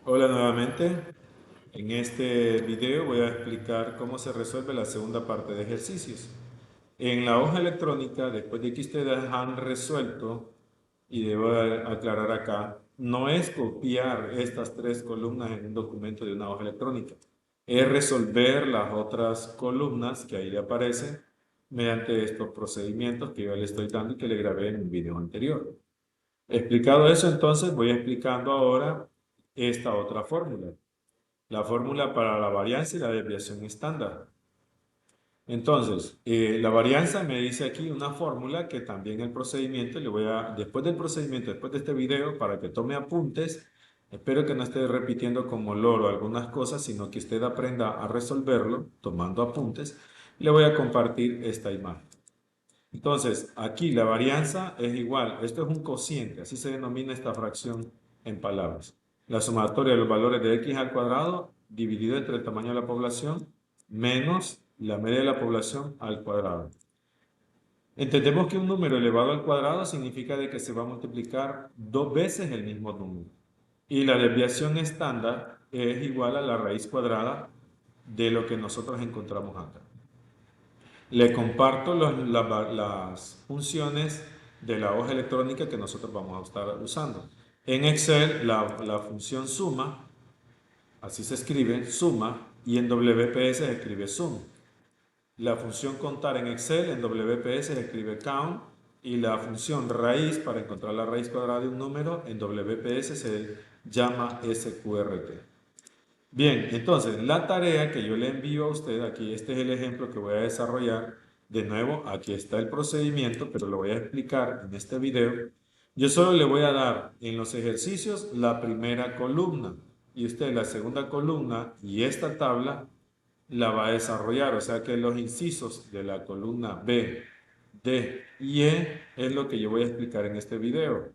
Hola nuevamente. En este video voy a explicar cómo se resuelve la segunda parte de ejercicios. En la hoja electrónica, después de que ustedes han resuelto, y debo aclarar acá, no es copiar estas tres columnas en un documento de una hoja electrónica, es resolver las otras columnas que ahí le aparecen mediante estos procedimientos que yo le estoy dando y que le grabé en un video anterior. Explicado eso, entonces voy explicando ahora esta otra fórmula, la fórmula para la varianza y la desviación estándar. Entonces, la varianza me dice aquí una fórmula que también el procedimiento, después del procedimiento, después de este video, para que tome apuntes, espero que no esté repitiendo como loro algunas cosas, sino que usted aprenda a resolverlo tomando apuntes. Le voy a compartir esta imagen. Entonces, aquí la varianza es igual, esto es un cociente, así se denomina esta fracción en palabras. La sumatoria de los valores de x al cuadrado dividido entre el tamaño de la población menos la media de la población al cuadrado. Entendemos que un número elevado al cuadrado significa de que se va a multiplicar dos veces el mismo número. Y la desviación estándar es igual a la raíz cuadrada de lo que nosotros encontramos acá. Le comparto las funciones de la hoja electrónica que nosotros vamos a estar usando. En Excel, la función suma, así se escribe, suma, y en WPS se escribe sum. La función contar en Excel, en WPS se escribe count, y la función raíz, para encontrar la raíz cuadrada de un número, en WPS se llama SQRT. Bien, entonces la tarea que yo le envío a usted, aquí este es el ejemplo que voy a desarrollar. De nuevo, aquí está el procedimiento, pero lo voy a explicar en este video. Yo solo le voy a dar en los ejercicios la primera columna y usted la segunda columna y esta tabla la va a desarrollar. O sea que los incisos de la columna B, D y E es lo que yo voy a explicar en este video.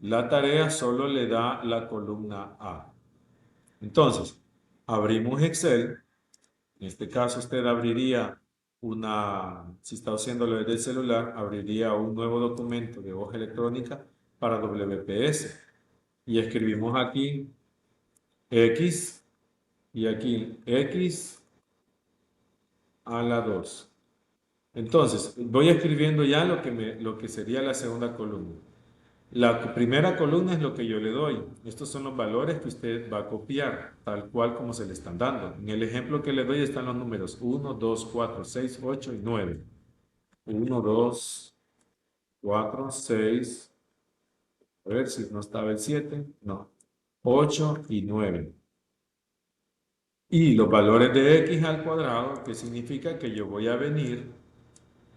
La tarea solo le da la columna A. Entonces, abrimos Excel. En este caso, usted abriría si está haciéndolo desde el celular, abriría un nuevo documento de hoja electrónica para WPS. Y escribimos aquí X y aquí X a la 2. Entonces, voy escribiendo ya lo que sería la segunda columna. La primera columna es lo que yo le doy. Estos son los valores que usted va a copiar, tal cual como se le están dando. En el ejemplo que le doy están los números 1, 2, 4, 6, 8 y 9. 1, 2, 4, 6. A ver si no estaba el 7. No. 8 y 9. Y los valores de x al cuadrado, que significa que yo voy a venir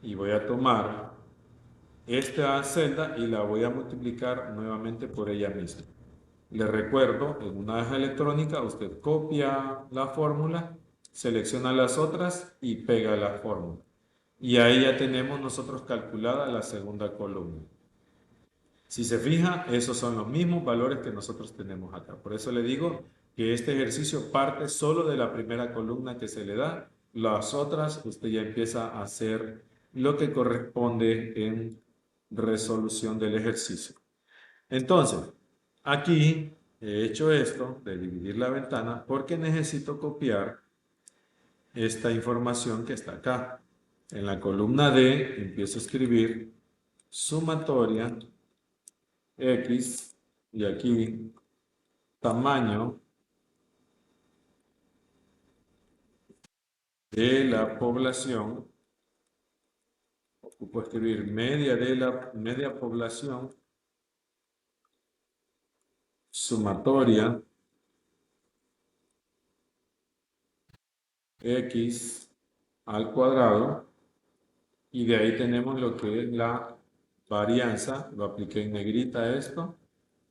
y voy a tomar esta celda y la voy a multiplicar nuevamente por ella misma. Le recuerdo, en una hoja electrónica usted copia la fórmula, selecciona las otras y pega la fórmula. Y ahí ya tenemos nosotros calculada la segunda columna. Si se fija, esos son los mismos valores que nosotros tenemos acá. Por eso le digo que este ejercicio parte solo de la primera columna que se le da. Las otras usted ya empieza a hacer lo que corresponde en resolución del ejercicio. Entonces, aquí he hecho esto de dividir la ventana porque necesito copiar esta información que está acá. En la columna D empiezo a escribir sumatoria X y aquí tamaño de la población. Ocupo escribir media de la media población, sumatoria X al cuadrado. Y de ahí tenemos lo que es la varianza, lo apliqué en negrita esto,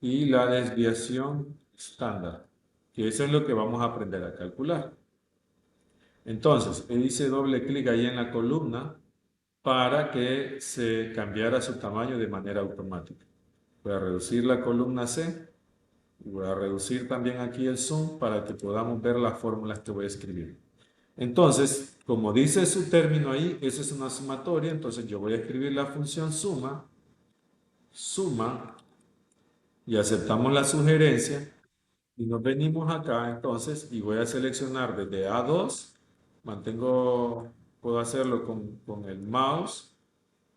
y la desviación estándar, que eso es lo que vamos a aprender a calcular. Entonces, hice doble clic ahí en la columna para que se cambiara su tamaño de manera automática. Voy a reducir la columna C y voy a reducir también aquí el zoom para que podamos ver las fórmulas que voy a escribir. Entonces, como dice su término ahí, eso es una sumatoria, entonces yo voy a escribir la función suma, y aceptamos la sugerencia, Y nos venimos acá entonces y voy a seleccionar desde A2, mantengo, puedo hacerlo con el mouse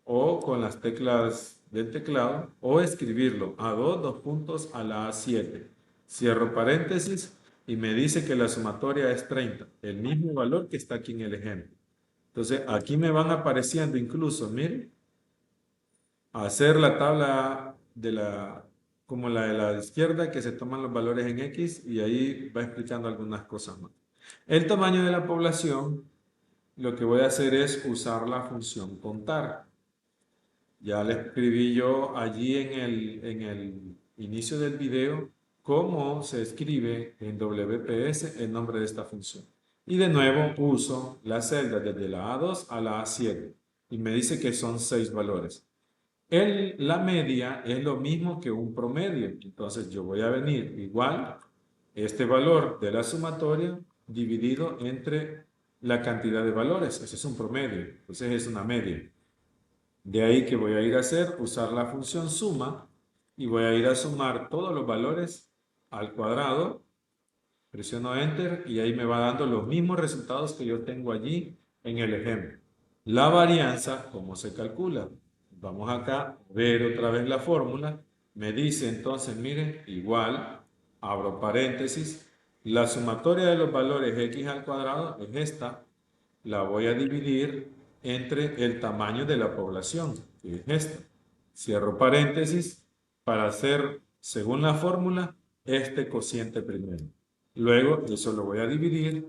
o con las teclas del teclado o escribirlo A2, dos puntos a la A7. Cierro paréntesis y me dice que la sumatoria es 30, el mismo valor que está aquí en el ejemplo. Entonces aquí me van apareciendo incluso, miren, hacer la tabla de como la de la izquierda, que se toman los valores en X y ahí va explicando algunas cosas más. El tamaño de la población, lo que voy a hacer es usar la función contar. Ya le escribí yo allí en el inicio del video cómo se escribe en WPS el nombre de esta función. Y de nuevo uso la celda desde la A2 a la A7 y me dice que son 6 valores. La media es lo mismo que un promedio, entonces yo voy a venir igual este valor de la sumatoria dividido entre la cantidad de valores, ese es un promedio, entonces es una media. De ahí que voy a ir a hacer, usar la función suma y voy a ir a sumar todos los valores al cuadrado, presiono Enter y ahí me va dando los mismos resultados que yo tengo allí en el ejemplo. La varianza, ¿cómo se calcula? Vamos acá a ver otra vez la fórmula. Me dice entonces, miren, igual, abro paréntesis, la sumatoria de los valores x al cuadrado es esta, la voy a dividir entre el tamaño de la población, que es esta. Cierro paréntesis para hacer, según la fórmula, este cociente primero. Luego, eso lo voy a dividir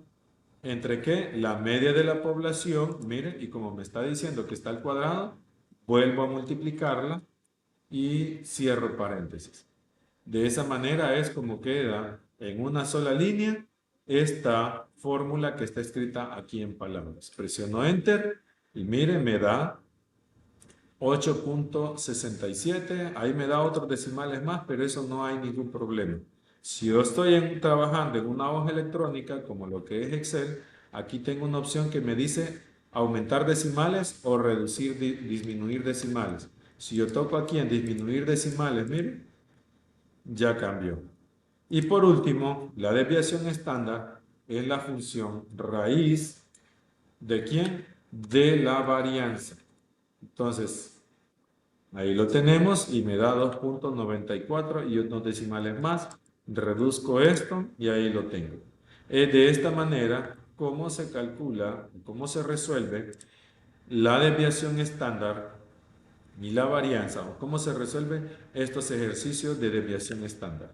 entre qué, la media de la población, miren, y como me está diciendo que está al cuadrado, vuelvo a multiplicarla y cierro paréntesis. De esa manera es como queda en una sola línea esta fórmula que está escrita aquí en palabras. Presiono Enter y miren, me da 8.67. Ahí me da otros decimales más, pero eso no hay ningún problema. Si yo estoy trabajando en una hoja electrónica, como lo que es Excel, aquí tengo una opción que me dice aumentar decimales o reducir, disminuir decimales. Si yo toco aquí en disminuir decimales, miren, ya cambió. Y por último, la desviación estándar es la función raíz ¿de quién? De la varianza. Entonces, ahí lo tenemos y me da 2.94 y unos decimales más. Reduzco esto y ahí lo tengo. Es de esta manera cómo se calcula, cómo se resuelve la desviación estándar y la varianza, o cómo se resuelven estos ejercicios de desviación estándar.